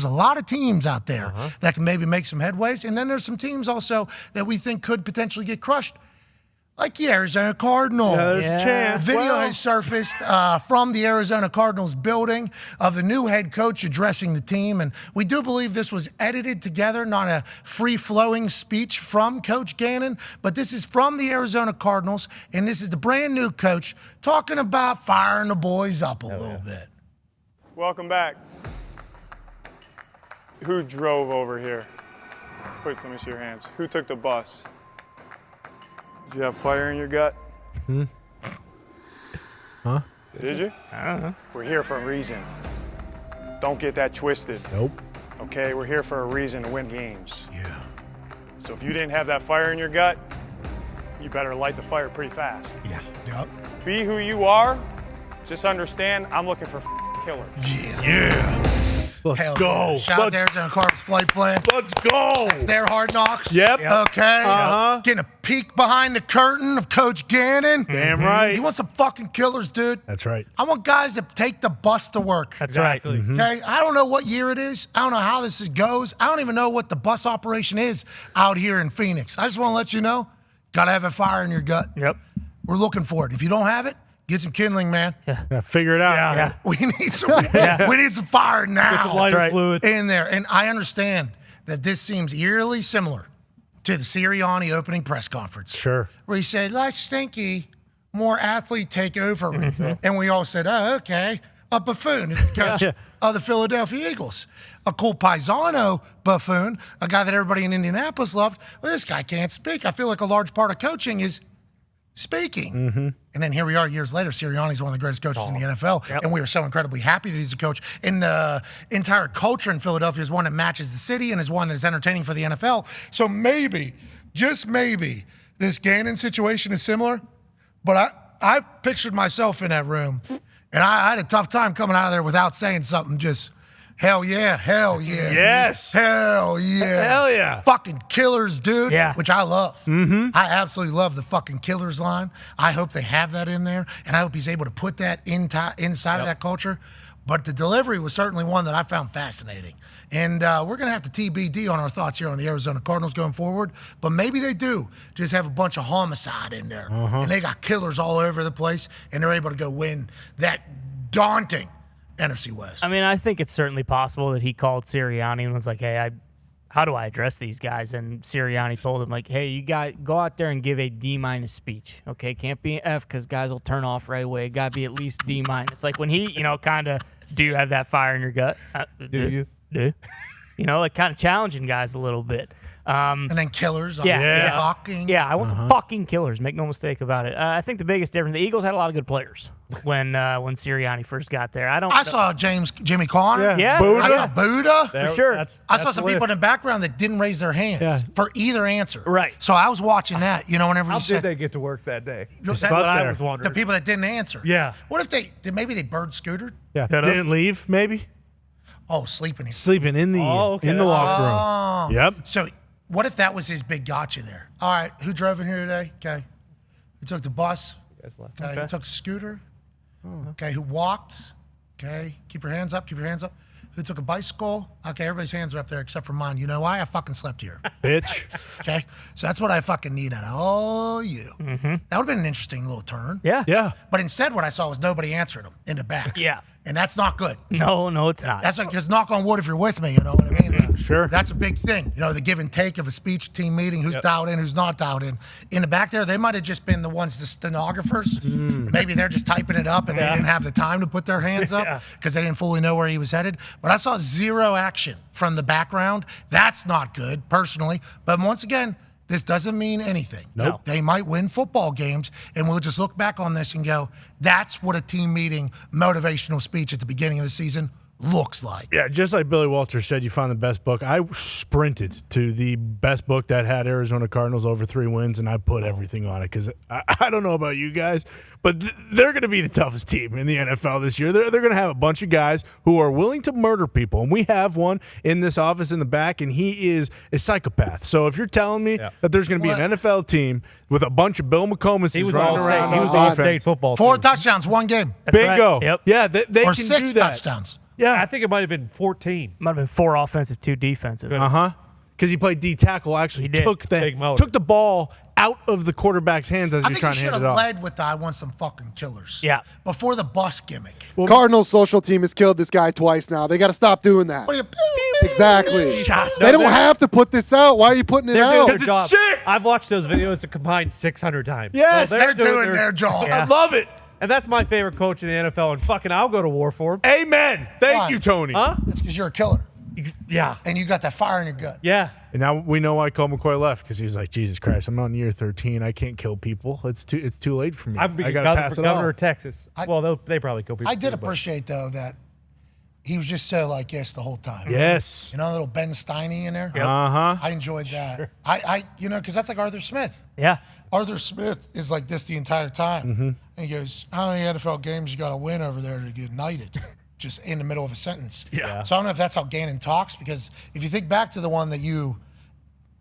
There's a lot of teams out there that can maybe make some headways, and then there's some teams also that we think could potentially get crushed, like the Arizona Cardinals. Yeah, there's a chance. Video has surfaced from the Arizona Cardinals building of the new head coach addressing the team, and we do believe this was edited together, not a free-flowing speech from Coach Gannon, but this is from the Arizona Cardinals, and this is the brand-new coach talking about firing the boys up a little bit. Welcome back. Who drove over here? Quick, let me see your hands. Who took the bus? Did you have fire in your gut? Huh? Did you? I don't know. We're here for a reason. Don't get that twisted. Nope. Okay, we're here for a reason to win games. Yeah. So if you didn't have that fire in your gut, you better light the fire pretty fast. Yeah. Yep. Be who you are. Just understand, I'm looking for killers. Yeah. Yeah. Let's Hell go. yeah. Shout out to Arizona Cardinals flight plan. Let's go. It's their Hard Knocks. Yep. Okay. Uh-huh. Getting a peek behind the curtain of Coach Gannon. Damn right. He wants some fucking killers, dude. That's right. I want guys that take the bus to work. That's right. Okay, I don't know what year it is. I don't know how this goes. I don't even know what the bus operation is out here in Phoenix. I just want to let you know, gotta have a fire in your gut. Yep. We're looking for it. If you don't have it, get some kindling, man. Yeah, figure it out. Yeah. We need some. We need some fire now. Some lighter right. fluid. In there. And I understand that this seems eerily similar to the Sirianni opening press conference. Sure. Where he said, like Stinky, more athlete take over. And we all said, oh, okay. A buffoon is the coach of the Philadelphia Eagles. A cool paisano buffoon, a guy that everybody in Indianapolis loved. Well, this guy can't speak. I feel like a large part of coaching is speaking. And then here we are years later. Sirianni's one of the greatest coaches in the NFL, and we are so incredibly happy that he's a coach. And the entire culture in Philadelphia is one that matches the city and is one that is entertaining for the NFL. So maybe, just maybe, this Gannon situation is similar. But I pictured myself in that room, and I had a tough time coming out of there without saying something just, hell yeah, hell yeah. Yes. Hell yeah. Hell yeah. Fucking killers, dude. Yeah. Which I love. I absolutely love the fucking killers line. I hope they have that in there, and I hope he's able to put that inside of that culture. But the delivery was certainly one that I found fascinating. And we're going to have to TBD on our thoughts here on the Arizona Cardinals going forward. But maybe they do just have a bunch of homicide in there. And they got killers all over the place, and they're able to go win that daunting NFC West. I mean, I think it's certainly possible that he called Sirianni and was like, hey, how do I address these guys? And Sirianni told him, like, hey, you go out there and give a D- speech, okay? Can't be an F because guys will turn off right away. Got to be at least D-. Like when he, kind of, do you have that fire in your gut? Do you? Like kind of challenging guys a little bit. And then killers. Yeah. Fucking. Yeah, I want some fucking killers. Make no mistake about it. I think the biggest difference, the Eagles had a lot of good players when Sirianni first got there. I saw Jimmy Connor. Yeah. Buddha. I saw Buddha. For sure. I saw some people in the background that didn't raise their hands for either answer. Right. So I was watching that, whenever How you said did they get to work that day? That's slept what I there. was wondering. The people that didn't answer. Yeah. What if maybe they bird scootered? Yeah. Didn't leave, maybe? Oh, sleeping. Sleeping in the locker room. Yep. So what if that was his big gotcha there? All right, who drove in here today? Okay. Who took the bus? Okay. Who took the scooter? Okay. Who walked? Okay. Keep your hands up. Keep your hands up. Who took a bicycle? Okay, everybody's hands are up there except for mine. You know why? I fucking slept here. Bitch. Okay? So that's what I fucking need out of all you. That would have been an interesting little turn. Yeah. Yeah. But instead what I saw was nobody answered him in the back. Yeah. And that's not good. No, it's not. That's like, just knock on wood if you're with me, you know what I mean? Sure. That's a big thing. The give and take of a speech team meeting, who's dialed in, who's not dialed in. In the back there, they might have just been the ones, the stenographers. Maybe they're just typing it up and they didn't have the time to put their hands up because they didn't fully know where he was headed. But I saw zero action from the background. That's not good, personally. But once again, this doesn't mean anything. Nope. They might win football games, and we'll just look back on this and go, that's what a team meeting motivational speech at the beginning of the season looks like. Yeah, just like Billy Walters said, you found the best book. I sprinted to the best book that had Arizona Cardinals over 3 wins, and I put everything on it because I don't know about you guys, but they're going to be the toughest team in the NFL this year. They're going to have a bunch of guys who are willing to murder people, and we have one in this office in the back, and he is a psychopath. So if you're telling me that there's going to be an NFL team with a bunch of Bill McComas He was running around, all-state football 4 team. touchdowns, 1 game. bingo. Right. Yep. Yeah, they Or can 6 do that. touchdowns. Yeah. I think it might have been 14. Might have been 4 offensive, 2 defensive. Because he played D tackle. Actually, He did. Big motor. took the ball out of the quarterback's hands as I he was think trying he to should hand it have off. led with the "I want some fucking killers." Yeah. Before the bus gimmick. Cardinals social team has killed this guy twice now. They got to stop doing that. What are you? Exactly. Shots. They don't have to put this out. Why are you putting it They're doing out? their it's job. sick. I've watched those videos a combined 600 times. Yes. So They're doing their job. I love it. And that's my favorite coach in the NFL, and fucking I'll go to war for him. Amen. Thank Why? you, Tony. Huh? That's because you're a killer Yeah. and you got that fire in your gut. Yeah. And now we know why Colt McCoy left, because he was like, Jesus Christ, I'm on year 13. I can't kill people. It's too late for me. I'm being I gotta pass it governor on. of Texas. They probably kill people. I did too, but- appreciate though that he was just so like yes the whole time. Yes. You know, a little Ben Steiney in there. Uh-huh. I enjoyed that. I because that's like Arthur Smith. Yeah. Arthur Smith is like this the entire time. Mm-hmm. And he goes, "How many NFL games you got to win over there to get knighted?" Just in the middle of a sentence. Yeah. So I don't know if that's how Gannon talks, because if you think back to the one that you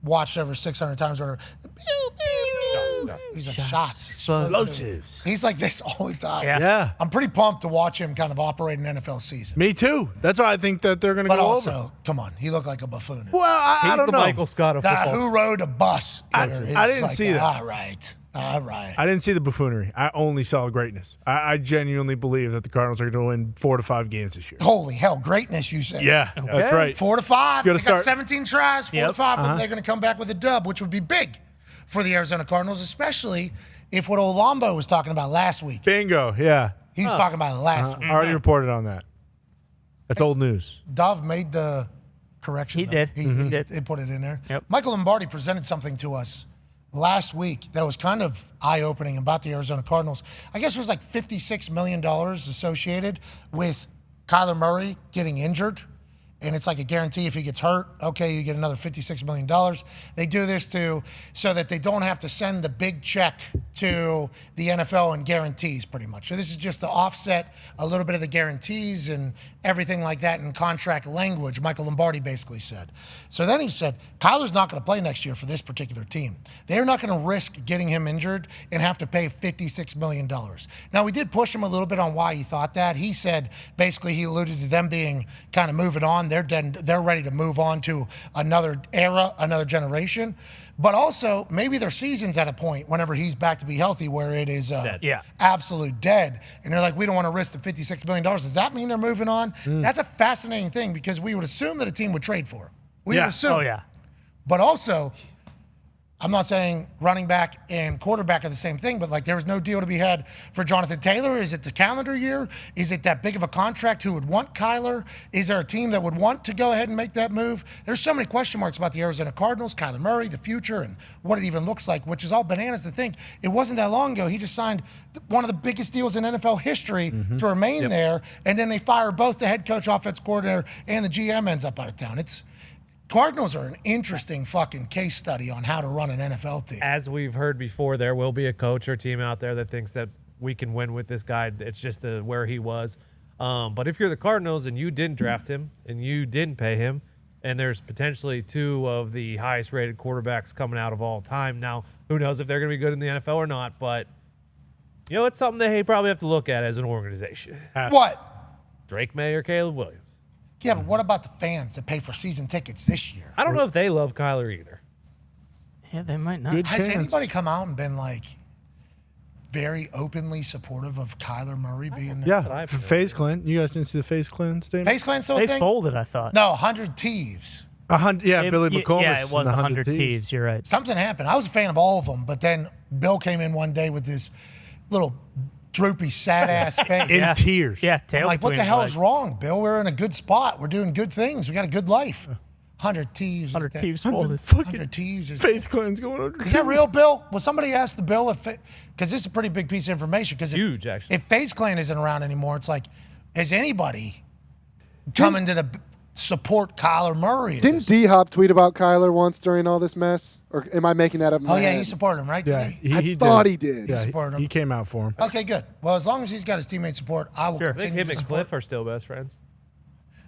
watched over 600 times, or he's like shots, Explosives. He's like this all the time. Yeah. Yeah. I'm pretty pumped to watch him kind of operate an NFL season. Me too. That's why I think that they're going to But go also, over. come on, he looked like a buffoon. Well, I He's don't the know. Michael Scott of That football. who rode a bus? I It's didn't like, see that. All right. I didn't see the buffoonery. I only saw greatness. I genuinely believe that the Cardinals are going to win 4 to 5 games this year. Holy hell, greatness, you said. Yeah, that's right. 4 to 5. Gotta They got start- 17 tries, 4 to Yep. 5. They're going to come back with a dub, which would be big for the Arizona Cardinals, especially if what old Lombo was talking about last week. Bingo. Yeah. He was talking about it last week. I already reported on that. That's old news. Dove made the correction. He though. did. He did. He put it in there. Yep. Michael Lombardi presented something to us last week that was kind of eye-opening about the Arizona Cardinals. I guess there was like $56 million associated with Kyler Murray getting injured. And it's like a guarantee if he gets hurt, okay, you get another $56 million. They do this so that they don't have to send the big check to the NFL and guarantees, pretty much. So this is just to offset a little bit of the guarantees and everything like that in contract language, Michael Lombardi basically said. So then he said, Kyler's not going to play next year for this particular team. They're not going to risk getting him injured and have to pay $56 million. Now, we did push him a little bit on why he thought that. He said, basically, he alluded to them being kind of moving on. They're ready to move on to another era, another generation. But also, maybe their season's at a point whenever he's back to be healthy where it is Yeah. absolute dead. And they're like, we don't want to risk the $56 million. Does that mean they're moving on? That's a fascinating thing because we would assume that a team would trade for him. We Yeah. would assume. Oh, yeah. But also, I'm not saying running back and quarterback are the same thing, but like there was no deal to be had for Jonathan Taylor. Is it the calendar year? Is it that big of a contract? Who would want Kyler? Is there a team that would want to go ahead and make that move? There's so many question marks about the Arizona Cardinals, Kyler Murray, the future, and what it even looks like, which is all bananas to think. It wasn't that long ago. He just signed one of the biggest deals in NFL history to remain there, and then they fire both the head coach, offense coordinator, and the GM ends up out of town. Cardinals are an interesting fucking case study on how to run an NFL team. As we've heard before, there will be a coach or team out there that thinks that we can win with this guy. It's just where he was. But if you're the Cardinals and you didn't draft him and you didn't pay him, and there's potentially 2 of the highest rated quarterbacks coming out of all time. Now, who knows if they're going to be good in the NFL or not, but it's something that they probably have to look at as an organization. What? Drake May or Caleb Williams. Yeah, but what about the fans that pay for season tickets this year? I don't know if they love Kyler either. Yeah, they might not. Good Has chance. anybody come out and been like very openly supportive of Kyler Murray being there? Yeah. FaZe Clan. You guys didn't see the FaZe Clan statement? FaZe Clan still a They thing? folded, I thought. No, 100 Thieves. 100. Yeah, Billy McComas. Yeah, it was and the 100 Thieves. You're right. Something happened. I was a fan of all of them, but then Bill came in one day with this little droopy, sad-ass face. In tears. Yeah, I'm tail like, what between the his hell legs. is wrong, Bill? We're in a good spot. We're doing good things. We got a good life. 100 Thieves. 100 Thieves folded. 100 Thieves. FaZe Clan's going under. Is that real, Bill? Will somebody ask the Bill if because this is a pretty big piece of information. Because Huge, actually. If FaZe Clan isn't around anymore, it's like, has anybody coming to the support Kyler Murray? at Didn't this- D-Hop tweet about Kyler once during all this mess? Or am I making that up in Oh my yeah, head? he supported him, right? Yeah, Didn't he? he thought did. he did. Yeah, supported him. he came out for him. Okay, good. Well, as long as he's got his teammate support, I will I think continue him to and support. Cliff are still best friends.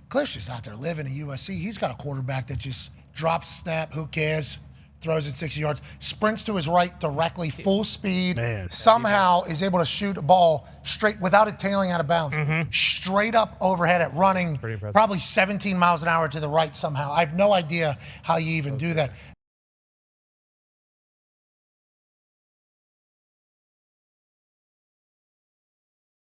Cliff's just out there living at USC. He's got a quarterback that just drops snap. Who cares? throws it 60 yards, sprints to his right directly, full speed, Man. somehow is able to shoot a ball straight without it tailing out of bounds, straight up overhead at running probably 17 miles an hour to the right somehow. I have no idea how you even do that.